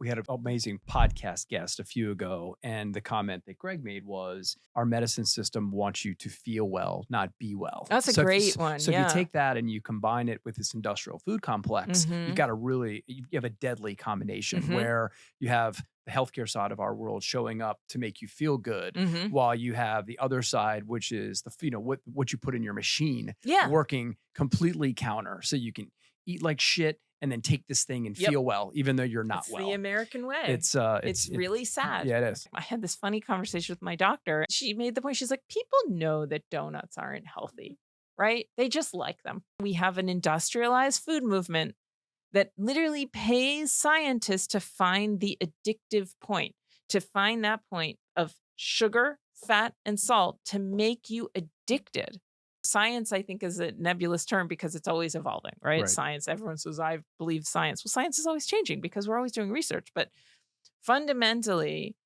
We had an amazing podcast guest a few ago, and the comment that Greg made was, our medicine system wants you to feel well, not be well. That's a great one. So if you Yeah. take that and you combine it with this industrial food complex, you've got you have a deadly combination where you have the healthcare side of our world showing up to make you feel good, while you have the other side, which is what you put in your machine, working completely counter, so you can eat like shit and then take this thing and feel well, even though you're not It's well. the American way. It's really sad. Yeah, it is. I had this funny conversation with my doctor. She made the point, she's like, people know that donuts aren't healthy, right? They just like them. We have an industrialized food movement that literally pays scientists to find the addictive point, to find that point of sugar, fat, and salt to make you addicted. Science, I think, is a nebulous term because it's always evolving, right? Science, everyone says, I believe science. Well, science is always changing because we're always doing research. But fundamentally,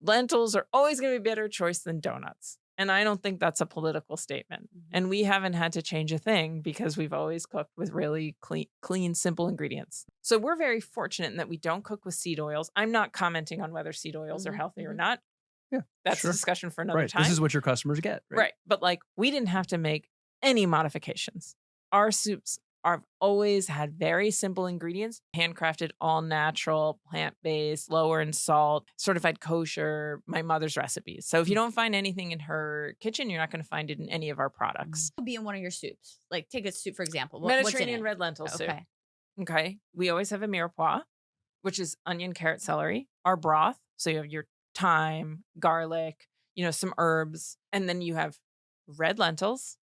lentils are always going to be a better choice than donuts. And I don't think that's a political statement. And we haven't had to change a thing because we've always cooked with really clean, simple ingredients. So we're very fortunate in that we don't cook with seed oils. I'm not commenting on whether seed oils are healthy or not. Yeah, that's a discussion for another time. This is what your customers get. Right. But we didn't have to make any modifications. Our soups have always had very simple ingredients, handcrafted, all natural, plant-based, lower in salt, certified kosher, my mother's recipes. So if you don't find anything in her kitchen, you're not going to find it in any of our products. It'll be in one of your soups. Like take a soup, for example. Mediterranean red lentil soup. Okay. We always have a mirepoix, which is onion, carrot, celery. Our broth. So you have your thyme, garlic, some herbs. And then you have red lentils,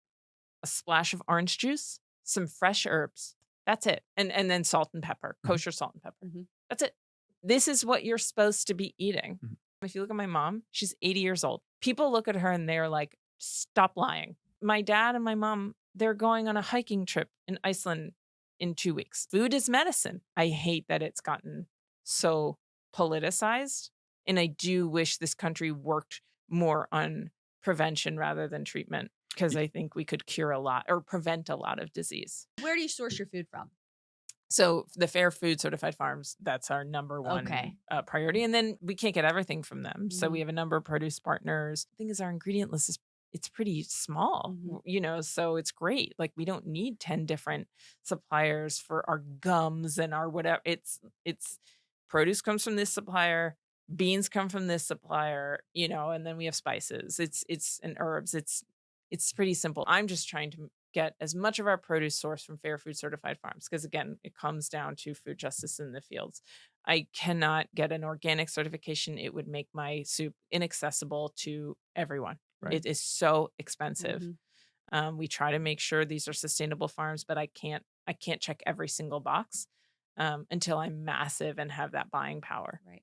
a splash of orange juice, some fresh herbs. That's it. And then salt and pepper, kosher salt and pepper. That's it. This is what you're supposed to be eating. If you look at my mom, she's 80 years old. People look at her and they're like, stop lying. My dad and my mom, they're going on a hiking trip in Iceland in 2 weeks. Food is medicine. I hate that it's gotten so politicized. And I do wish this country worked more on prevention rather than treatment, because I think we could cure a lot or prevent a lot of disease. Where do you source your food from? So the Fair Food Certified Farms, that's our number one priority. And then we can't get everything from them. So we have a number of produce partners. The thing is, our ingredient list it's pretty small, so it's great. Like we don't need 10 different suppliers for our gums and our whatever. It's produce comes from this supplier. Beans come from this supplier, and then we have spices. It's and herbs. It's pretty simple. I'm just trying to get as much of our produce sourced from Fair Food Certified Farms because, again, it comes down to food justice in the fields. I cannot get an organic certification. It would make my soup inaccessible to everyone. Right. It is so expensive. We try to make sure these are sustainable farms, but I can't check every single box until I'm massive and have that buying power. Right.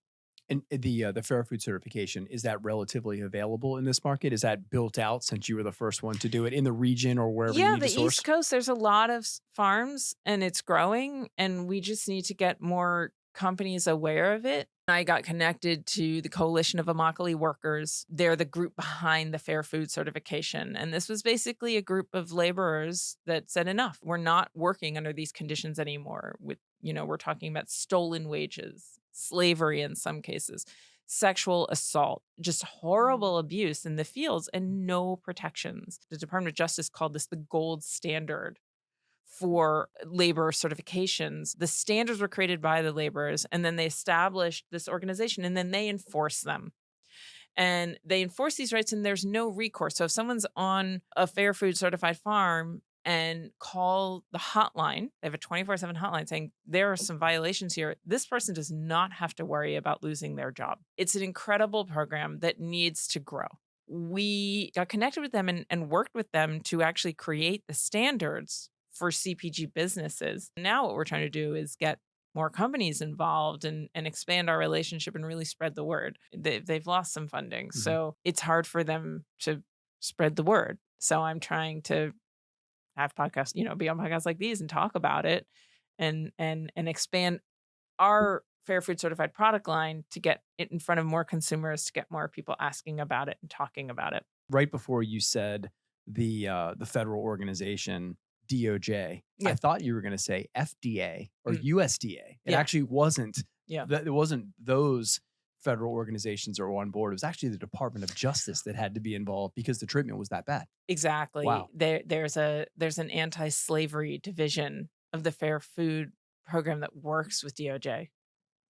And the Fair Food certification, is that relatively available in this market? Is that built out since you were the first one to do it in the region or wherever you need to source? Yeah, the East Coast, there's a lot of farms and it's growing, and we just need to get more companies aware of it. I got connected to the Coalition of Immokalee Workers. They're the group behind the Fair Food certification. And this was basically a group of laborers that said, enough. We're not working under these conditions anymore. We're talking about stolen wages, slavery in some cases, sexual assault, just horrible abuse in the fields and no protections. The Department of Justice called this the gold standard for labor certifications. The standards were created by the laborers, and then they established this organization, and then they enforce them. And they enforce these rights, and there's no recourse. So if someone's on a Fair Food certified farm and call the hotline, they have a 24/7 hotline saying there are some violations here, this person does not have to worry about losing their job. It's an incredible program that needs to grow. We got connected with them and worked with them to actually create the standards for CPG businesses. Now what we're trying to do is get more companies involved and expand our relationship and really spread the word. They've lost some funding, so it's hard for them to spread the word. So I'm trying to have podcasts, be on podcasts like these and talk about it and expand our Fair Food certified product line to get it in front of more consumers, to get more people asking about it and talking about it. Right before you said the federal organization, DOJ, I thought you were going to say FDA or USDA. It actually wasn't Yeah. That it wasn't those federal organizations that were on board. It was actually the Department of Justice that had to be involved because the treatment was that bad. Exactly. Wow. There's an anti-slavery division of the Fair Food Program that works with DOJ.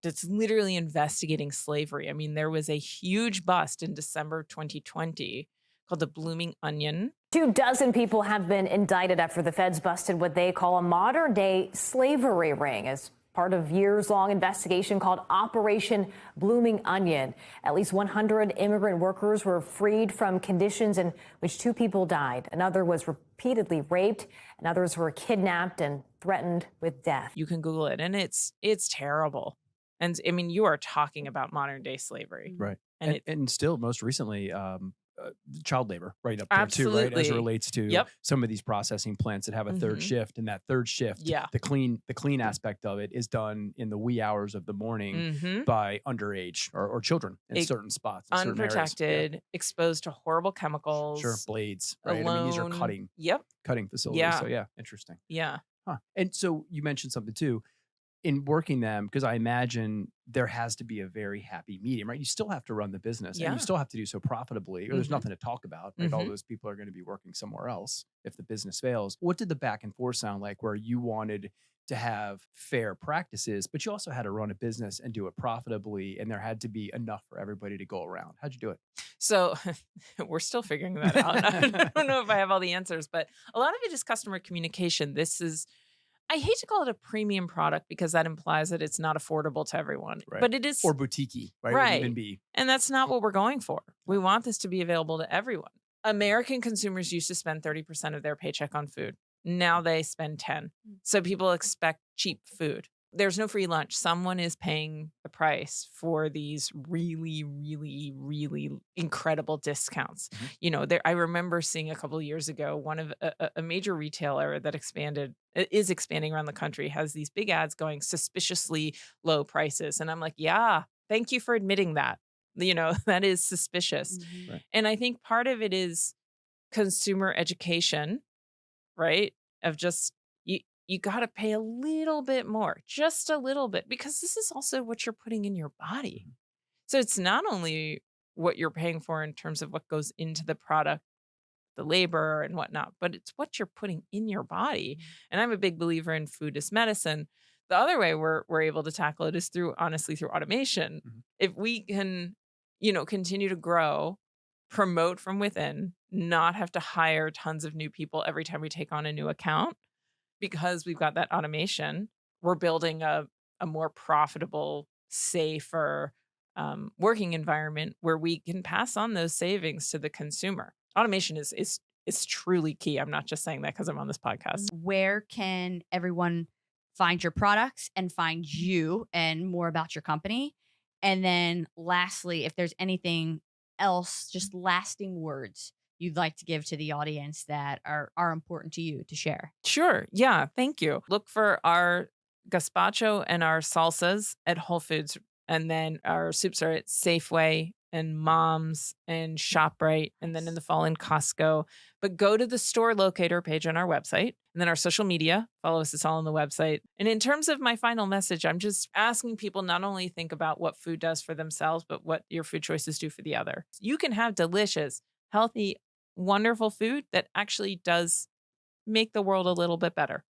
That's literally investigating slavery. I mean, there was a huge bust in December of 2020 called the Blooming Onion. 24 people have been indicted after the feds busted what they call a modern-day slavery ring as part of years-long investigation called Operation Blooming Onion. At least 100 immigrant workers were freed from conditions in which 2 people died. Another was repeatedly raped, and others were kidnapped and threatened with death. You can Google it, and it's terrible. And I mean, you are talking about modern day slavery. Right. And And still, most recently, child labor right up there too, right? As it Absolutely. relates to Yep. some of these processing plants that have a third Mhm. shift, and that third shift, Yeah. the clean aspect of it is done in the wee hours of the morning Mhm. by underage or children in certain spots, in certain areas. Yeah. Unprotected, exposed to horrible chemicals. Sure, blades, right? I mean, these are alone. Yep. cutting facilities. Yeah. So yeah, interesting. Yeah. Huh. And so you mentioned something too in working them, because I imagine there has to be a very happy medium, right? You still have to run the business and Yeah. you still have to do so profitably, or there's Mhm. nothing to talk about, right? All Mhm. those people are going to be working somewhere else if the business fails. What did the back and forth sound like where you wanted to have fair practices, but you also had to run a business and do it profitably, and there had to be enough for everybody to go around? How'd you do it? So we're still figuring that out. I don't know if I have all the answers, but a lot of it is customer communication. I hate to call it a premium product because that implies that it's not affordable to everyone, Right. but it is. Or boutique-y, right? It would Right. even be. And that's not what we're going for. We want this to be available to everyone. American consumers used to spend 30% of their paycheck on food. Now they spend 10. So people expect cheap food. There's no free lunch. Someone is paying the price for these really, really, really incredible discounts. Mhm. You know, I remember seeing a couple of years ago, one of a major retailer that is expanding around the country has these big ads going suspiciously low prices. And I'm like, yeah, thank you for admitting that. You know, that is suspicious. Mhm. Right. And I think part of it is consumer education, right? Of just you got to pay a little bit more, just a little bit, because this is also what you're putting in your body. So it's not only what you're paying for in terms of what goes into the product, the labor and whatnot, but it's what you're putting in your body. And I'm a big believer in food as medicine. The other way we're able to tackle it is through automation. Mhm. If we can, continue to grow, promote from within, not have to hire tons of new people every time we take on a new account, because we've got that automation, we're building a more profitable, safer working environment where we can pass on those savings to the consumer. Automation is truly key. I'm not just saying that because I'm on this podcast. Where can everyone find your products and find you and more about your company? And then lastly, if there's anything else, just lasting words you'd like to give to the audience that are important to you to share. Sure. Yeah. Thank you. Look for our gazpacho and our salsas at Whole Foods. And then our soups are at Safeway and Mom's and ShopRite. And then in the fall in Costco. But go to the store locator page on our website. And then our social media. Follow us. It's all on the website. And in terms of my final message, I'm just asking people not only think about what food does for themselves, but what your food choices do for the other. You can have delicious, healthy, wonderful food that actually does make the world a little bit better.